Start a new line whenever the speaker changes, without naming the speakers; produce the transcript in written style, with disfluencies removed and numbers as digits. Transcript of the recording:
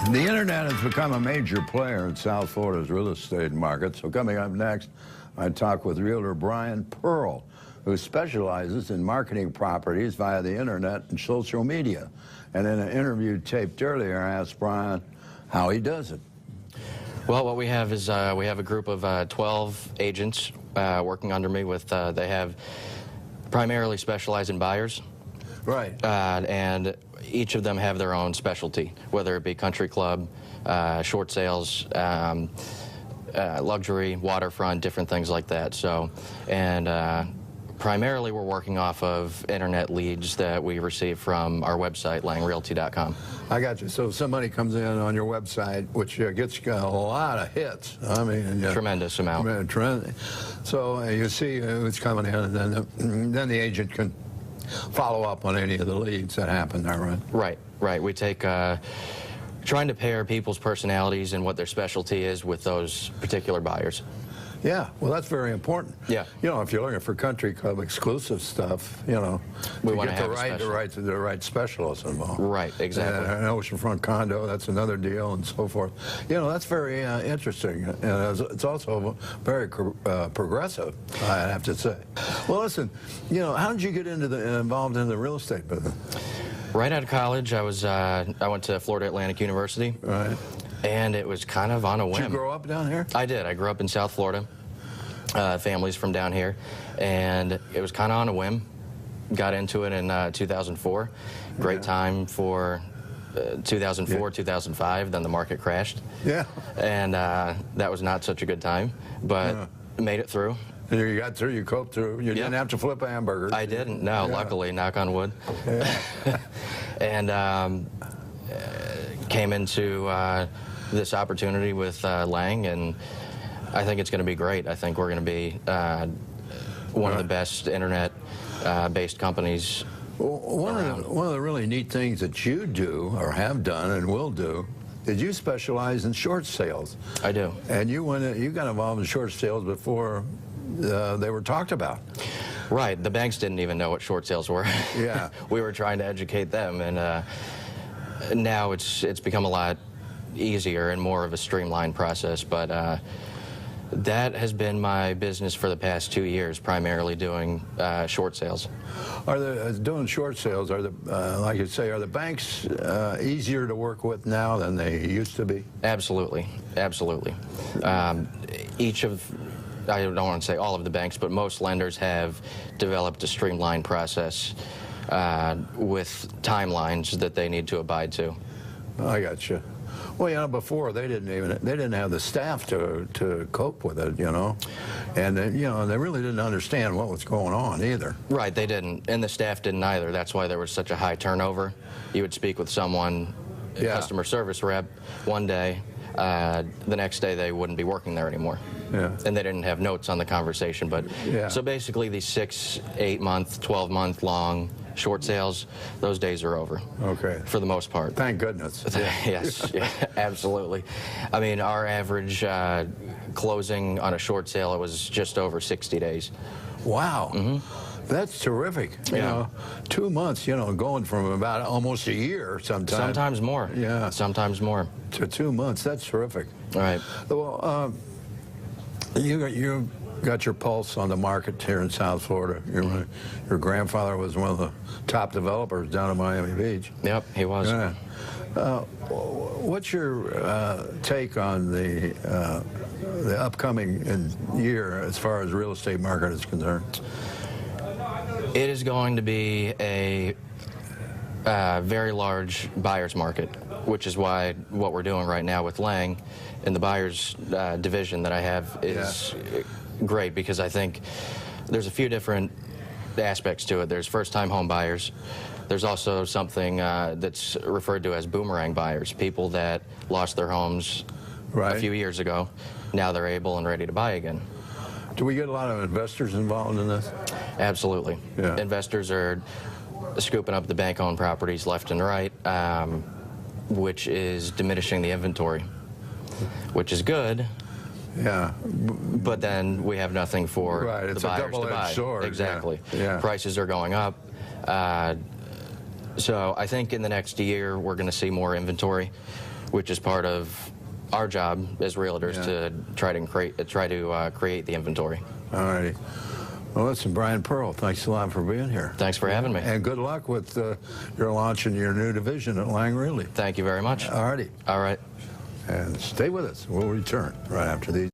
The internet has become a major player in South Florida's real estate market. So coming up next, I talk with Realtor Brian Pearl, who specializes in marketing properties via the internet and social media. And in an interview taped earlier, I asked Brian how he does it.
Well, what we have is we have a group of 12 agents working under me with, they have primarily specialized in buyers.
Right.
And each of them have their own specialty, whether it be country club, short sales, luxury, waterfront, different things like that. So, and primarily we're working off of internet leads that we receive from our website, langrealty.com.
I got you. So if somebody comes in on your website, which gets a lot of hits. I mean,
Tremendous amount.
So you see who's coming in, and then the agent can follow up on any of the leads that happen there, right?
Right, right. We take trying to pair people's personalities and what their specialty is with those particular buyers.
Yeah, well, that's very important.
Yeah.
You know, if you're looking for country club exclusive stuff, you know,
we
to
want
get
to have
the right specialists involved.
Right, exactly.
An oceanfront condo, that's another deal, and so forth. You know, that's very interesting. And it's also very progressive, I have to say. Well, listen, you know, how did you get involved in the real estate business?
Right out of college, I went to Florida Atlantic University.
Right.
And it was kind of on a whim.
Did you grow up down here?
I did. I grew up in South Florida. Families from down here. And it was kind of on a whim. Got into it in 2004. Great time for 2004, 2005. Then the market crashed.
Yeah.
And that was not such a good time. But made it through.
You got through, you coped through. You didn't have to flip hamburgers.
I didn't, no, luckily, knock on wood. Yeah. And came into this opportunity with Lang, and I think it's going to be great. I think we're going to be one of the best internet-based companies.
One of the really neat things that you do, or have done, and will do, is you specialize in short sales.
I do.
And you got involved in short sales before they were talked about.
Right. The banks didn't even know what short sales were.
Yeah.
We were trying to educate them, and now it's become a lot easier and more of a streamlined process. But that has been my business for the past 2 years, primarily doing short sales.
Doing short sales, like you say, are the banks easier to work with now than they used to be?
Absolutely, absolutely. I don't want to say all of the banks, but most lenders have developed a streamlined process with timelines that they need to abide to.
I got you. Well, you know, before they didn't have the staff to cope with it, you know, and you know, they really didn't understand what was going on either.
Right, they didn't, and the staff didn't either. That's why there was such a high turnover. You would speak with someone, a customer service rep, one day, the next day they wouldn't be working there anymore. Yeah. And they didn't have notes on the conversation. But so basically these 6, 8 month, 12-month long short sales, those days are over. Okay. For the most part.
Thank goodness.
Yes, yeah, absolutely. I mean, our average closing on a short sale, it was just over 60 days.
Wow. Mm-hmm. That's terrific. You know, 2 months, you know, going from about almost a year sometimes.
Sometimes more.
Yeah.
Sometimes more.
To 2 months. That's terrific.
All right.
Well, you got your pulse on the market here in South Florida. Your grandfather was one of the top developers down in Miami Beach.
Yep, he was.
Yeah. What's your take on the upcoming year as far as real estate market is concerned?
It is going to be a very large buyer's market, which is why what we're doing right now with Lang in the buyer's division that I have is great, because I think there's a few different aspects to it. There's first-time home buyers. There's also something that's referred to as boomerang buyers, people that lost their homes a few years ago. Now they're able and ready to buy again.
Do we get a lot of investors involved in this?
Absolutely. Yeah. Investors are scooping up the bank-owned properties left and right, which is diminishing the inventory, which is good.
Yeah.
But then we have nothing for the buyers to buy.
Sword.
Exactly.
Yeah.
Prices are going up. So I think in the next year we're going to see more inventory. which is part of our job as realtors to try to create the inventory.
All righty. Well, listen, Brian Pearl, thanks a lot for being here.
Thanks for having me.
And good luck with your launch in your new division at Lang Realty.
Thank you very much.
All righty.
All right.
And stay with us. We'll return right after these.